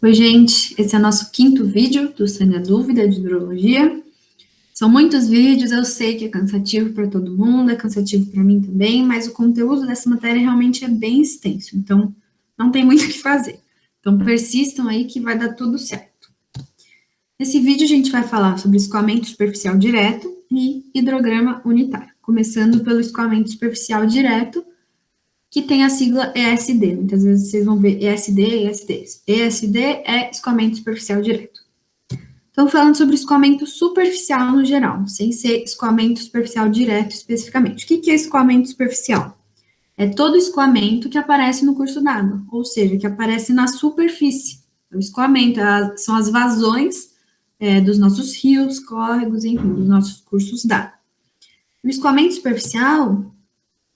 Oi, gente, esse é o nosso quinto vídeo do Sane a Dúvida de Hidrologia. São muitos vídeos, eu sei que é cansativo para todo mundo, é cansativo para mim também, mas o conteúdo dessa matéria realmente é bem extenso, então não tem muito o que fazer. Então persistam aí que vai dar tudo certo. Nesse vídeo a gente vai falar sobre escoamento superficial direto e hidrograma unitário, começando pelo escoamento superficial direto, que tem a sigla ESD. Muitas vezes vocês vão ver ESD, ESD. ESD é escoamento superficial direto. Então, falando sobre escoamento superficial no geral, sem ser escoamento superficial direto especificamente. O que é escoamento superficial? É todo escoamento que aparece no curso d'água, ou seja, que aparece na superfície. O escoamento são as vazões dos nossos rios, córregos, enfim, dos nossos cursos d'água. O escoamento superficial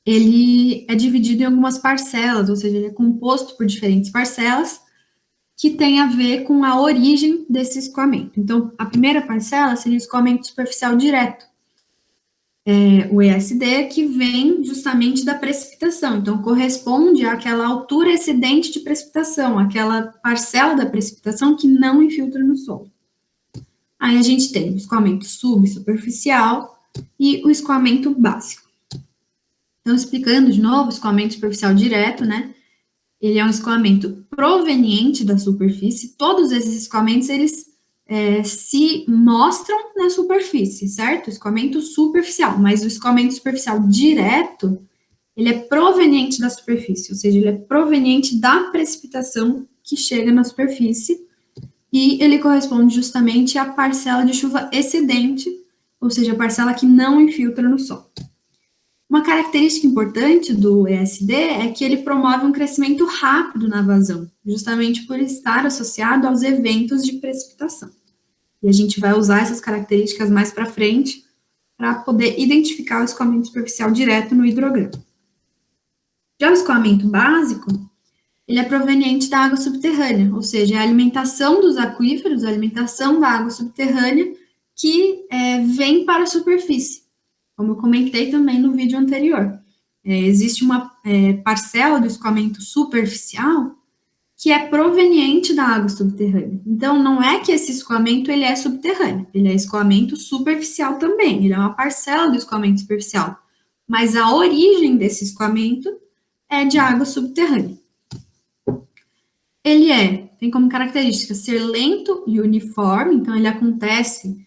ele é dividido em algumas parcelas, ou seja, ele é composto por diferentes parcelas que tem a ver com a origem desse escoamento. Então, a primeira parcela seria o escoamento superficial direto, o ESD, que vem justamente da precipitação. Então, corresponde àquela altura excedente de precipitação, aquela parcela da precipitação que não infiltra no solo. Aí a gente tem o escoamento subsuperficial e o escoamento básico. Então, explicando de novo, o escoamento superficial direto, né? Ele é um escoamento proveniente da superfície. Todos esses escoamentos, eles se mostram na superfície, certo? Escoamento superficial, mas o escoamento superficial direto, ele é proveniente da superfície, ou seja, ele é proveniente da precipitação que chega na superfície e ele corresponde justamente à parcela de chuva excedente, ou seja, a parcela que não infiltra no solo. Uma característica importante do ESD é que ele promove um crescimento rápido na vazão, justamente por estar associado aos eventos de precipitação. E a gente vai usar essas características mais para frente para poder identificar o escoamento superficial direto no hidrograma. Já o escoamento básico, ele é proveniente da água subterrânea, ou seja, é a alimentação dos aquíferos, a alimentação da água subterrânea que vem para a superfície. Como eu comentei também no vídeo anterior, existe uma parcela do escoamento superficial que é proveniente da água subterrânea. Então, não é que esse escoamento ele é subterrâneo, ele é escoamento superficial também, ele é uma parcela do escoamento superficial, mas a origem desse escoamento é de água subterrânea. Ele tem como característica ser lento e uniforme, então ele acontece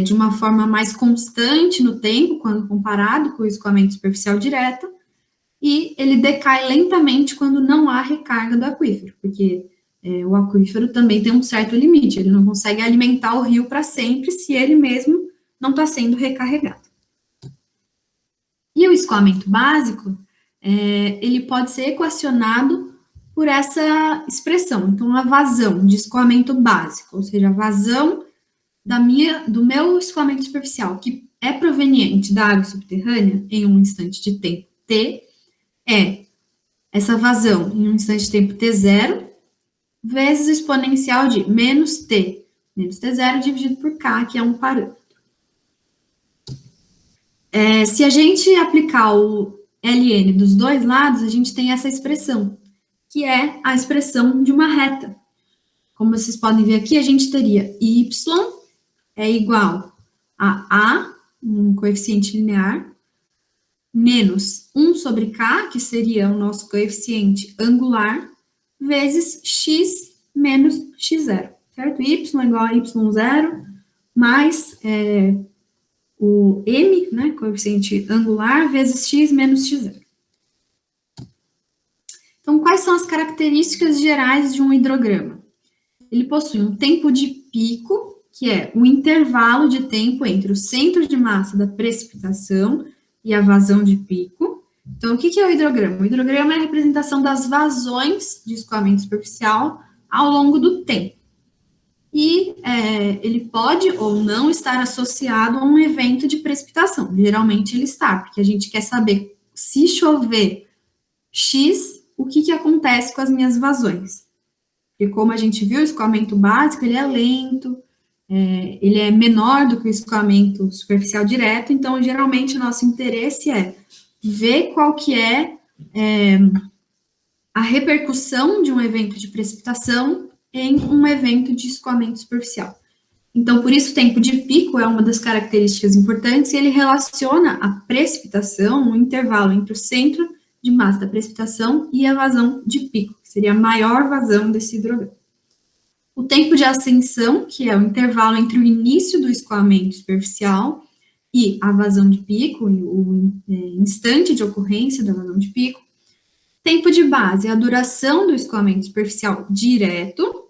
de uma forma mais constante no tempo, quando comparado com o escoamento superficial direto, e ele decai lentamente quando não há recarga do aquífero, porque o aquífero também tem um certo limite, ele não consegue alimentar o rio para sempre se ele mesmo não está sendo recarregado. E o escoamento básico, ele pode ser equacionado por essa expressão, então a vazão de escoamento básico, ou seja, a vazão do meu escoamento superficial, que é proveniente da água subterrânea, em um instante de tempo t, essa vazão em um instante de tempo t0, vezes o exponencial de menos t0 dividido por k, que é um parâmetro. Se a gente aplicar o ln dos dois lados, a gente tem essa expressão, que é a expressão de uma reta. Como vocês podem ver aqui, a gente teria y é igual a, um coeficiente linear, menos 1 sobre k, que seria o nosso coeficiente angular, vezes x menos x0, certo? Y igual a y0, mais o m, né, coeficiente angular, vezes x menos x0. Então, quais são as características gerais de um hidrograma? Ele possui um tempo de pico, que é o intervalo de tempo entre o centro de massa da precipitação e a vazão de pico. Então, o que é o hidrograma? O hidrograma é a representação das vazões de escoamento superficial ao longo do tempo. E ele pode ou não estar associado a um evento de precipitação. Geralmente ele está, porque a gente quer saber se chover X, o que acontece com as minhas vazões. Porque como a gente viu, o escoamento básico, ele é lento, ele é menor do que o escoamento superficial direto, então, geralmente, o nosso interesse é ver qual que é a repercussão de um evento de precipitação em um evento de escoamento superficial. Então, por isso, o tempo de pico é uma das características importantes e ele relaciona a precipitação, o intervalo entre o centro de massa da precipitação e a vazão de pico, que seria a maior vazão desse hidrograma. O tempo de ascensão, que é o intervalo entre o início do escoamento superficial e a vazão de pico, o instante de ocorrência da vazão de pico. Tempo de base, a duração do escoamento superficial direto.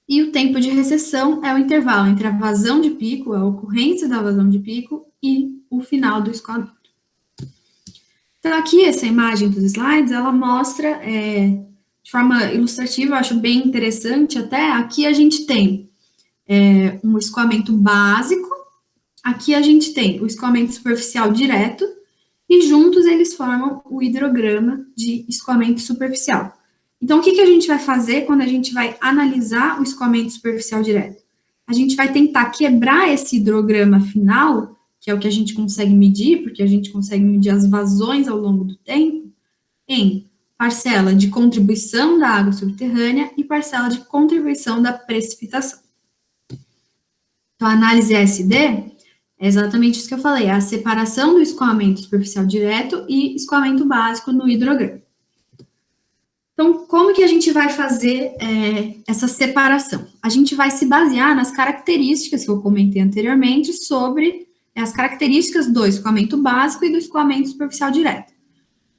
E o tempo de recessão é o intervalo entre a vazão de pico, a ocorrência da vazão de pico, e o final do escoamento. Então, aqui, essa imagem dos slides, ela mostra, de forma ilustrativa, eu acho bem interessante até, aqui a gente tem um escoamento básico, aqui a gente tem o escoamento superficial direto, e juntos eles formam o hidrograma de escoamento superficial. Então, o que a gente vai fazer quando a gente vai analisar o escoamento superficial direto? A gente vai tentar quebrar esse hidrograma final, que é o que a gente consegue medir, porque a gente consegue medir as vazões ao longo do tempo, em parcela de contribuição da água subterrânea e parcela de contribuição da precipitação. Então, a análise SD é exatamente isso que eu falei, a separação do escoamento superficial direto e escoamento básico no hidrograma. Então, como que a gente vai fazer essa separação? A gente vai se basear nas características que eu comentei anteriormente sobre as características do escoamento básico e do escoamento superficial direto.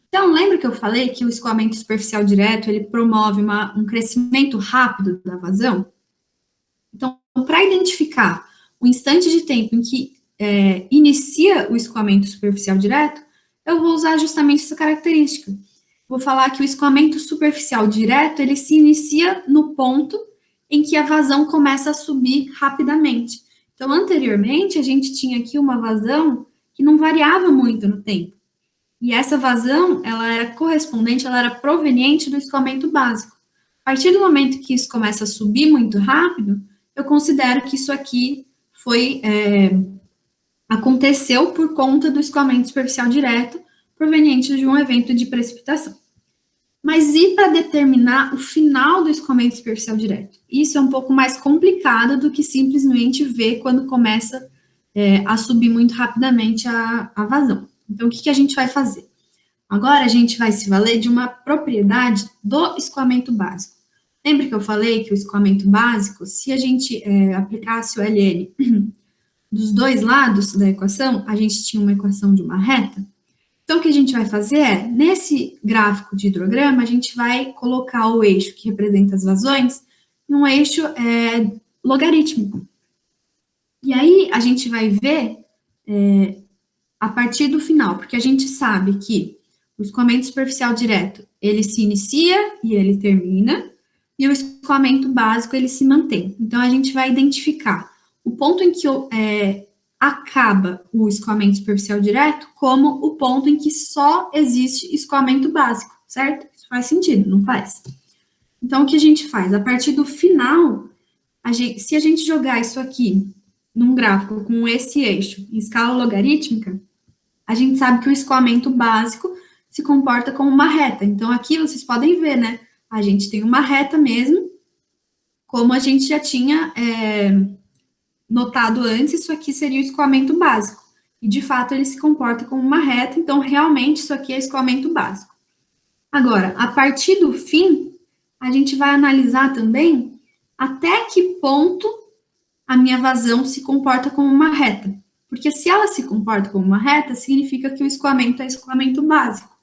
Então, lembra que eu falei que o escoamento superficial direto, ele promove um crescimento rápido da vazão? Então, para identificar o instante de tempo em que inicia o escoamento superficial direto, eu vou usar justamente essa característica. Vou falar que o escoamento superficial direto, ele se inicia no ponto em que a vazão começa a subir rapidamente. Então, anteriormente, a gente tinha aqui uma vazão que não variava muito no tempo. E essa vazão, ela era correspondente, ela era proveniente do escoamento básico. A partir do momento que isso começa a subir muito rápido, eu considero que isso aqui aconteceu por conta do escoamento superficial direto, proveniente de um evento de precipitação. Mas e para determinar o final do escoamento superficial direto? Isso é um pouco mais complicado do que simplesmente ver quando começa a subir muito rapidamente a vazão. Então, o que a gente vai fazer? Agora, a gente vai se valer de uma propriedade do escoamento básico. Lembra que eu falei que o escoamento básico, se a gente aplicasse o LN dos dois lados da equação, a gente tinha uma equação de uma reta? Então, o que a gente vai fazer nesse gráfico de hidrograma, a gente vai colocar o eixo que representa as vazões em um eixo logarítmico. E aí, a gente vai ver a partir do final, porque a gente sabe que o escoamento superficial direto, ele se inicia e ele termina, e o escoamento básico, ele se mantém. Então, a gente vai identificar o ponto em que acaba o escoamento superficial direto como o ponto em que só existe escoamento básico, certo? Isso faz sentido, não faz? Então, o que a gente faz? A partir do final, se a gente jogar isso aqui num gráfico com esse eixo em escala logarítmica, a gente sabe que o escoamento básico se comporta como uma reta. Então, aqui vocês podem ver, né? A gente tem uma reta mesmo, como a gente já tinha notado antes, isso aqui seria o escoamento básico. E, de fato, ele se comporta como uma reta, então, realmente, isso aqui é escoamento básico. Agora, a partir do fim, a gente vai analisar também até que ponto a minha vazão se comporta como uma reta. Porque se ela se comporta como uma reta, significa que o escoamento é escoamento básico.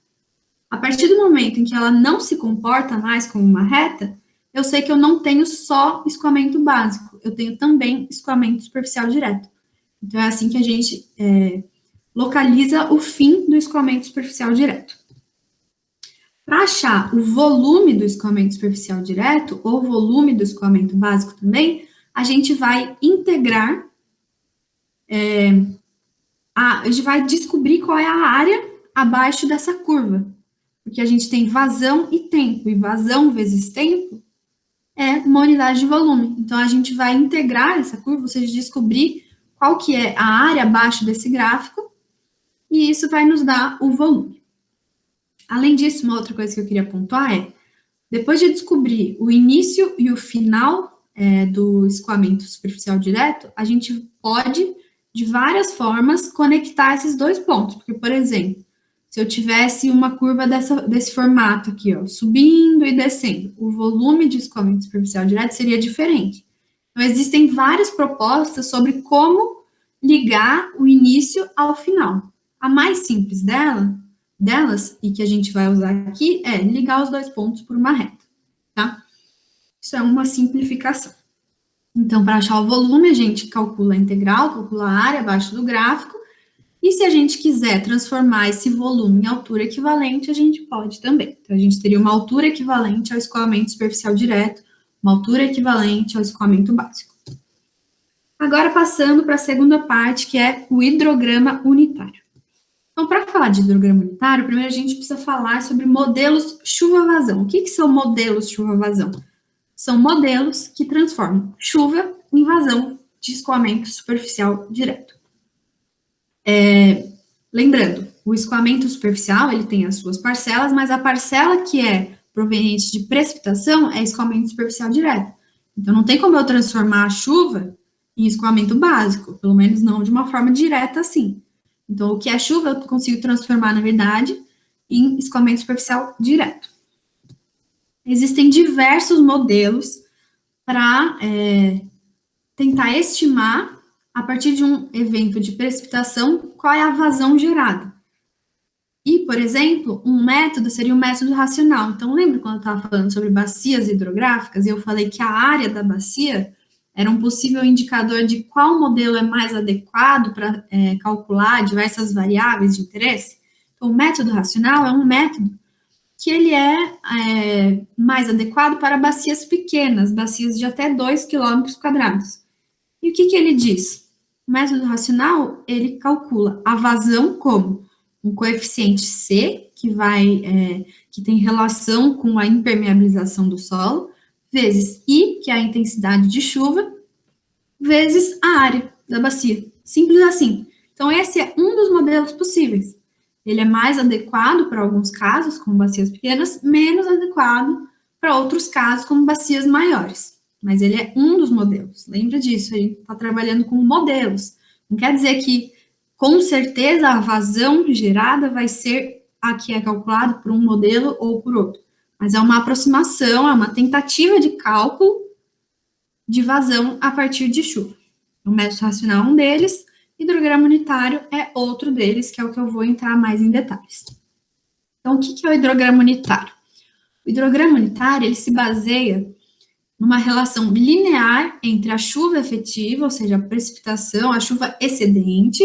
A partir do momento em que ela não se comporta mais como uma reta, eu sei que eu não tenho só escoamento básico, eu tenho também escoamento superficial direto. Então, é assim que a gente localiza o fim do escoamento superficial direto. Para achar o volume do escoamento superficial direto, ou volume do escoamento básico também, a gente vai integrar, a gente vai descobrir qual é a área abaixo dessa curva. Porque a gente tem vazão e tempo, e vazão vezes tempo é uma unidade de volume. Então, a gente vai integrar essa curva, ou seja, descobrir qual que é a área abaixo desse gráfico, e isso vai nos dar o volume. Além disso, uma outra coisa que eu queria pontuar Depois de descobrir o início e o final do escoamento superficial direto, a gente pode, de várias formas, conectar esses dois pontos. Porque, por exemplo, se eu tivesse uma curva desse formato aqui, ó, subindo e descendo, o volume de escoamento superficial direto seria diferente. Então, existem várias propostas sobre como ligar o início ao final. A mais simples delas, e que a gente vai usar aqui, é ligar os dois pontos por uma reta, tá? Isso é uma simplificação. Então, para achar o volume, a gente calcula a integral, calcula a área abaixo do gráfico, e se a gente quiser transformar esse volume em altura equivalente, a gente pode também. Então, a gente teria uma altura equivalente ao escoamento superficial direto, uma altura equivalente ao escoamento básico. Agora, passando para a segunda parte, que é o hidrograma unitário. Então, para falar de hidrograma unitário, primeiro a gente precisa falar sobre modelos chuva-vazão. O que são modelos chuva-vazão? São modelos que transformam chuva em vazão de escoamento superficial direto. Lembrando, o escoamento superficial, ele tem as suas parcelas, mas a parcela que é proveniente de precipitação é escoamento superficial direto. Então, não tem como eu transformar a chuva em escoamento básico, pelo menos não de uma forma direta assim. Então, o que é chuva, eu consigo transformar, na verdade, em escoamento superficial direto. Existem diversos modelos para tentar estimar, a partir de um evento de precipitação, qual é a vazão gerada. E, por exemplo, um método seria o método racional. Então, lembra quando eu estava falando sobre bacias hidrográficas, e eu falei que a área da bacia era um possível indicador de qual modelo é mais adequado para calcular diversas variáveis de interesse? Então, o método racional é um método que ele é mais adequado para bacias pequenas, bacias de até 2 quilômetros quadrados. E o que ele diz? O método racional, ele calcula a vazão como um coeficiente C, que tem relação com a impermeabilização do solo, vezes I, que é a intensidade de chuva, vezes a área da bacia. Simples assim. Então, esse é um dos modelos possíveis. Ele é mais adequado para alguns casos, como bacias pequenas, menos adequado para outros casos, como bacias maiores. Mas ele é um dos modelos. Lembra disso, a gente está trabalhando com modelos. Não quer dizer que, com certeza, a vazão gerada vai ser a que é calculada por um modelo ou por outro. Mas é uma aproximação, é uma tentativa de cálculo de vazão a partir de chuva. O método racional é um deles, hidrograma unitário é outro deles, que é o que eu vou entrar mais em detalhes. Então, o que é o hidrograma unitário? O hidrograma unitário, ele se baseia numa relação linear entre a chuva efetiva, ou seja, a precipitação, a chuva excedente,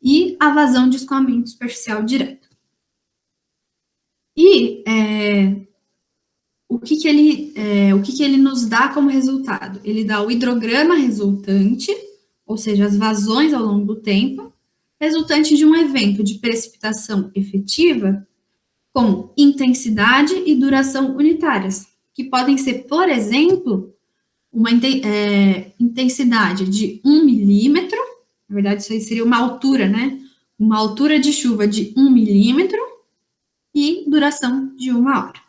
e a vazão de escoamento superficial direto. E o que ele nos dá como resultado? Ele dá o hidrograma resultante, ou seja, as vazões ao longo do tempo, resultante de um evento de precipitação efetiva com intensidade e duração unitárias, que podem ser, por exemplo, uma intensidade de 1 milímetro, na verdade isso aí seria uma altura, né? Uma altura de chuva de 1 milímetro e duração de 1 hora.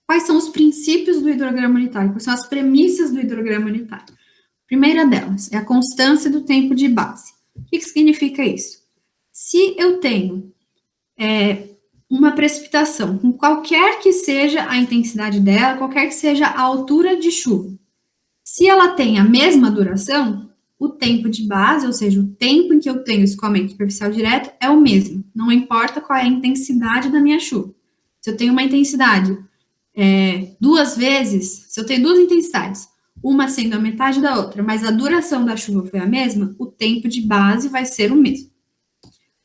Quais são os princípios do hidrograma unitário? Quais são as premissas do hidrograma unitário? A primeira delas é a constância do tempo de base. O que significa isso? Se eu tenho uma precipitação, com qualquer que seja a intensidade dela, qualquer que seja a altura de chuva, se ela tem a mesma duração, o tempo de base, ou seja, o tempo em que eu tenho escoamento superficial direto, é o mesmo. Não importa qual é a intensidade da minha chuva. Se eu tenho uma intensidade duas vezes, se eu tenho duas intensidades, uma sendo a metade da outra, mas a duração da chuva foi a mesma, o tempo de base vai ser o mesmo.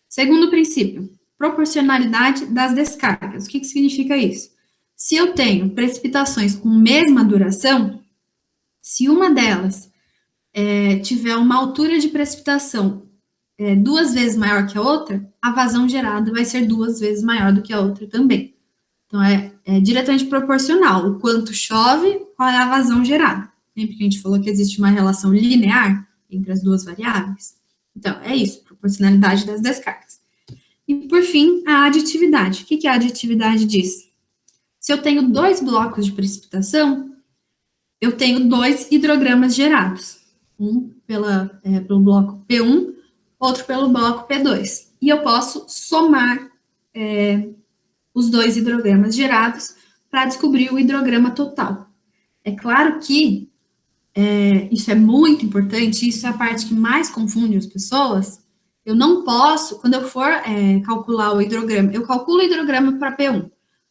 Segundo princípio, proporcionalidade das descargas. O que significa isso? Se eu tenho precipitações com mesma duração, se uma delas tiver uma altura de precipitação 2 vezes maior que a outra, a vazão gerada vai ser 2 vezes maior do que a outra também. Então, é diretamente proporcional. O quanto chove, qual é a vazão gerada. Lembra que a gente falou que existe uma relação linear entre as duas variáveis? Então, é isso, proporcionalidade das descargas. E, por fim, a aditividade. O que a aditividade diz? Se eu tenho 2 blocos de precipitação, eu tenho 2 hidrogramas gerados. Um pelo bloco P1, outro pelo bloco P2. E eu posso somar os 2 hidrogramas gerados para descobrir o hidrograma total. É claro que isso é muito importante, isso é a parte que mais confunde as pessoas. Eu não posso, quando eu for calcular o hidrograma, eu calculo o hidrograma para P1,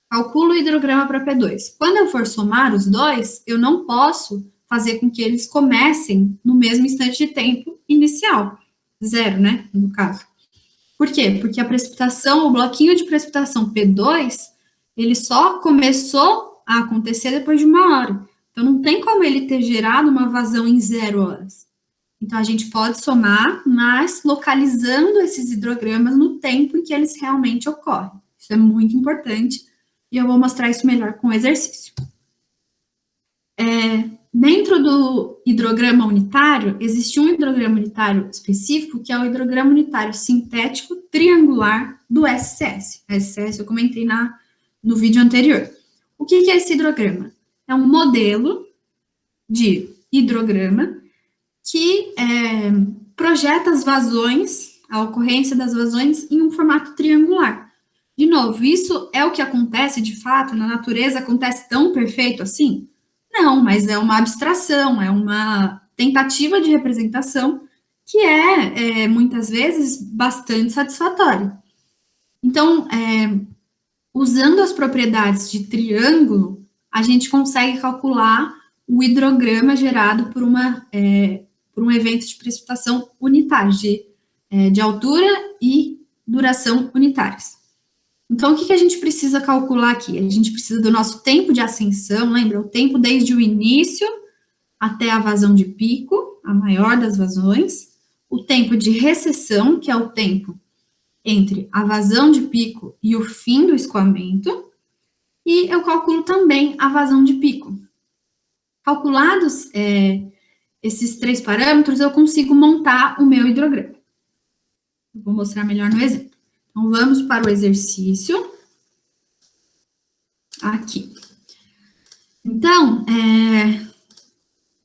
calculo o hidrograma para P2. Quando eu for somar os dois, eu não posso fazer com que eles comecem no mesmo instante de tempo inicial. 0, né, no caso. Por quê? Porque a precipitação, o bloquinho de precipitação P2, ele só começou a acontecer depois de 1 hora. Então, não tem como ele ter gerado uma vazão em 0 horas. Então, a gente pode somar, mas localizando esses hidrogramas no tempo em que eles realmente ocorrem. Isso é muito importante, e eu vou mostrar isso melhor com o exercício. Dentro do hidrograma unitário, existe um hidrograma unitário específico, que é o hidrograma unitário sintético triangular do SCS. SCS eu comentei no vídeo anterior. O que é esse hidrograma? É um modelo de hidrograma que projeta as vazões, a ocorrência das vazões em um formato triangular. De novo, isso é o que acontece de fato na natureza? Acontece tão perfeito assim? Não, mas é uma abstração, é uma tentativa de representação que muitas vezes, bastante satisfatória. Então, usando as propriedades de triângulo, a gente consegue calcular o hidrograma gerado por um evento de precipitação unitário, de altura e duração unitárias. Então, o que a gente precisa calcular aqui? A gente precisa do nosso tempo de ascensão, lembra? O tempo desde o início até a vazão de pico, a maior das vazões. O tempo de recessão, que é o tempo entre a vazão de pico e o fim do escoamento. E eu calculo também a vazão de pico. Calculados esses 3 parâmetros, eu consigo montar o meu hidrograma. Eu vou mostrar melhor no exemplo. Então, vamos para o exercício. Aqui. Então,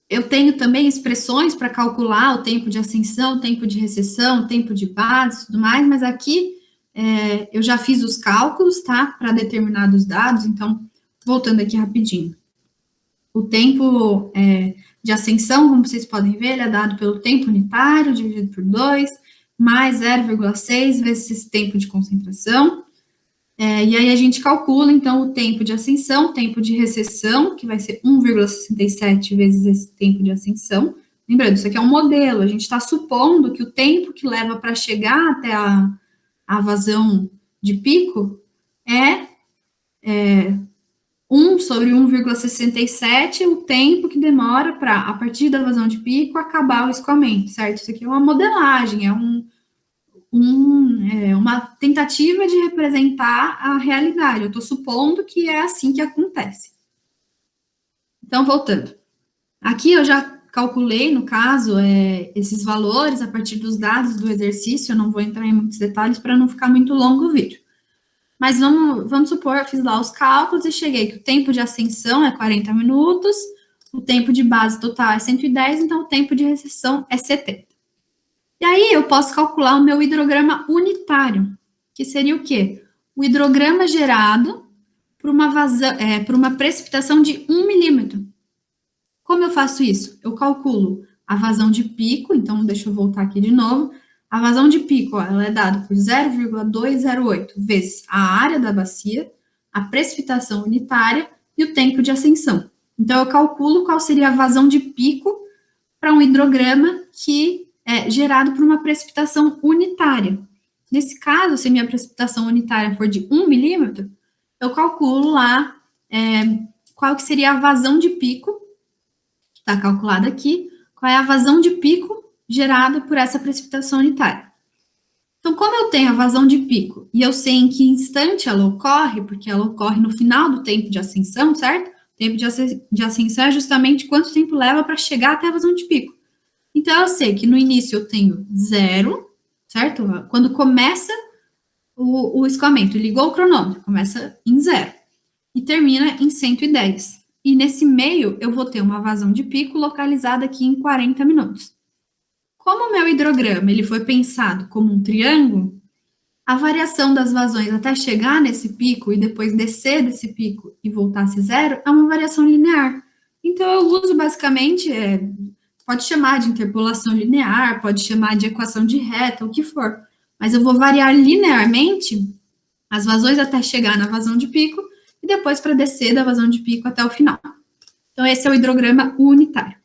eu tenho também expressões para calcular o tempo de ascensão, o tempo de recessão, o tempo de base e tudo mais, mas aqui eu já fiz os cálculos, tá? Para determinados dados, então, voltando aqui rapidinho. O tempo de ascensão, como vocês podem ver, ele é dado pelo tempo unitário, dividido por 2, mais 0,6 vezes esse tempo de concentração. E aí a gente calcula, então, o tempo de ascensão, o tempo de recessão, que vai ser 1,67 vezes esse tempo de ascensão. Lembrando, isso aqui é um modelo, a gente está supondo que o tempo que leva para chegar até a vazão de pico é 1 sobre 1,67, o tempo que demora para, a partir da vazão de pico, acabar o escoamento, certo? Isso aqui é uma modelagem, é uma tentativa de representar a realidade. Eu estou supondo que é assim que acontece. Então, voltando. Aqui eu já calculei, no caso, esses valores a partir dos dados do exercício. Eu não vou entrar em muitos detalhes para não ficar muito longo o vídeo. Mas vamos supor, eu fiz lá os cálculos e cheguei que o tempo de ascensão é 40 minutos, o tempo de base total é 110, então o tempo de recessão é 70. E aí eu posso calcular o meu hidrograma unitário, que seria o quê? O hidrograma gerado por uma precipitação de 1 milímetro. Como eu faço isso? Eu calculo a vazão de pico, então deixa eu voltar aqui de novo. A vazão de pico, ela é dada por 0,208 vezes a área da bacia, a precipitação unitária e o tempo de ascensão. Então, eu calculo qual seria a vazão de pico para um hidrograma que é gerado por uma precipitação unitária. Nesse caso, se minha precipitação unitária for de 1 milímetro, eu calculo lá qual que seria a vazão de pico, que está calculada aqui, qual é a vazão de pico gerada por essa precipitação unitária. Então, como eu tenho a vazão de pico e eu sei em que instante ela ocorre, porque ela ocorre no final do tempo de ascensão, certo? O tempo de ascensão é justamente quanto tempo leva para chegar até a vazão de pico. Então, eu sei que no início eu tenho 0, certo? Quando começa o escoamento, ligou o cronômetro, começa em 0. e termina em 110. E nesse meio, eu vou ter uma vazão de pico localizada aqui em 40 minutos. Como o meu hidrograma ele foi pensado como um triângulo, a variação das vazões até chegar nesse pico e depois descer desse pico e voltar a ser zero é uma variação linear. Então, eu uso basicamente, pode chamar de interpolação linear, pode chamar de equação de reta, o que for. Mas eu vou variar linearmente as vazões até chegar na vazão de pico e depois para descer da vazão de pico até o final. Então, esse é o hidrograma unitário.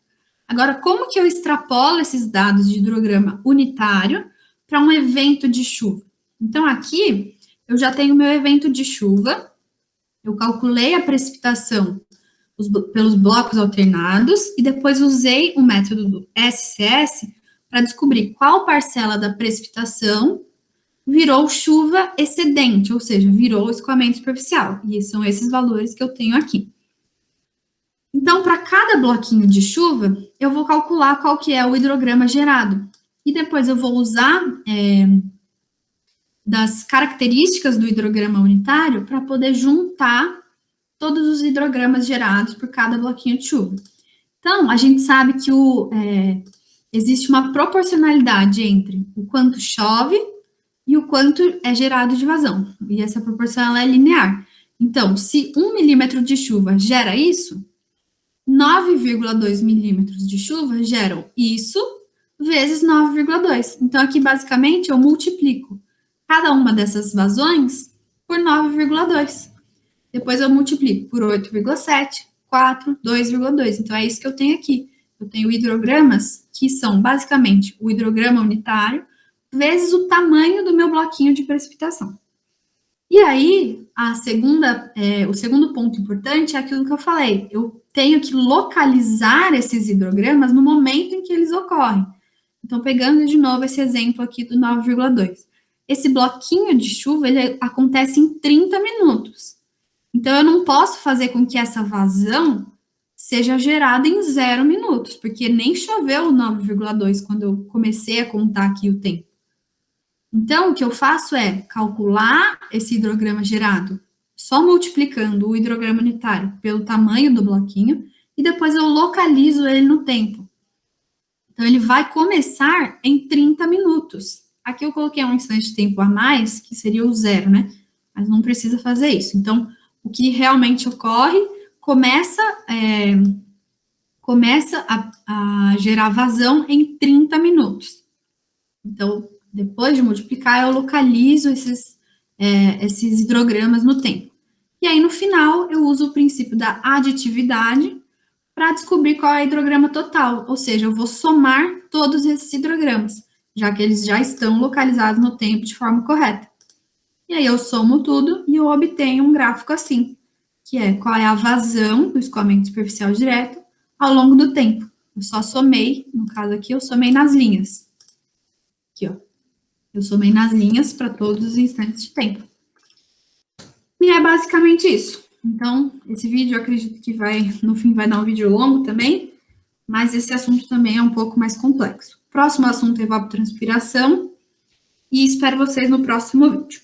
Agora, como que eu extrapolo esses dados de hidrograma unitário para um evento de chuva? Então, aqui, eu já tenho meu evento de chuva, eu calculei a precipitação pelos blocos alternados e depois usei o método do SCS para descobrir qual parcela da precipitação virou chuva excedente, ou seja, virou escoamento superficial. E são esses valores que eu tenho aqui. Então, para cada bloquinho de chuva, eu vou calcular qual que é o hidrograma gerado. E depois eu vou usar das características do hidrograma unitário para poder juntar todos os hidrogramas gerados por cada bloquinho de chuva. Então, a gente sabe que existe uma proporcionalidade entre o quanto chove e o quanto é gerado de vazão. E essa proporção ela é linear. Então, se 1 milímetro de chuva gera isso, 9,2 milímetros de chuva geram isso vezes 9,2. Então, aqui, basicamente, eu multiplico cada uma dessas vazões por 9,2. Depois eu multiplico por 8,7, 4, 2,2. Então, é isso que eu tenho aqui. Eu tenho hidrogramas que são, basicamente, o hidrograma unitário vezes o tamanho do meu bloquinho de precipitação. E aí, o segundo ponto importante é aquilo que eu falei. Eu tenho que localizar esses hidrogramas no momento em que eles ocorrem. Então, pegando de novo esse exemplo aqui do 9,2. Esse bloquinho de chuva, ele acontece em 30 minutos. Então, eu não posso fazer com que essa vazão seja gerada em 0 minutos, porque nem choveu 9,2 quando eu comecei a contar aqui o tempo. Então, o que eu faço é calcular esse hidrograma gerado só multiplicando o hidrograma unitário pelo tamanho do bloquinho e depois eu localizo ele no tempo. Então, ele vai começar em 30 minutos. Aqui eu coloquei um instante de tempo a mais, que seria o 0, né? Mas não precisa fazer isso. Então, o que realmente ocorre, começa a gerar vazão em 30 minutos. Então, depois de multiplicar, eu localizo esses hidrogramas no tempo. E aí, no final, eu uso o princípio da aditividade para descobrir qual é o hidrograma total, ou seja, eu vou somar todos esses hidrogramas, já que eles já estão localizados no tempo de forma correta. E aí, eu somo tudo e eu obtenho um gráfico assim, que é qual é a vazão do escoamento superficial direto ao longo do tempo. Eu só somei, no caso aqui, eu somei nas linhas. Aqui, ó. Eu somei nas linhas para todos os instantes de tempo. E é basicamente isso. Então, esse vídeo eu acredito que no fim vai dar um vídeo longo também, mas esse assunto também é um pouco mais complexo. Próximo assunto é evapotranspiração e espero vocês no próximo vídeo.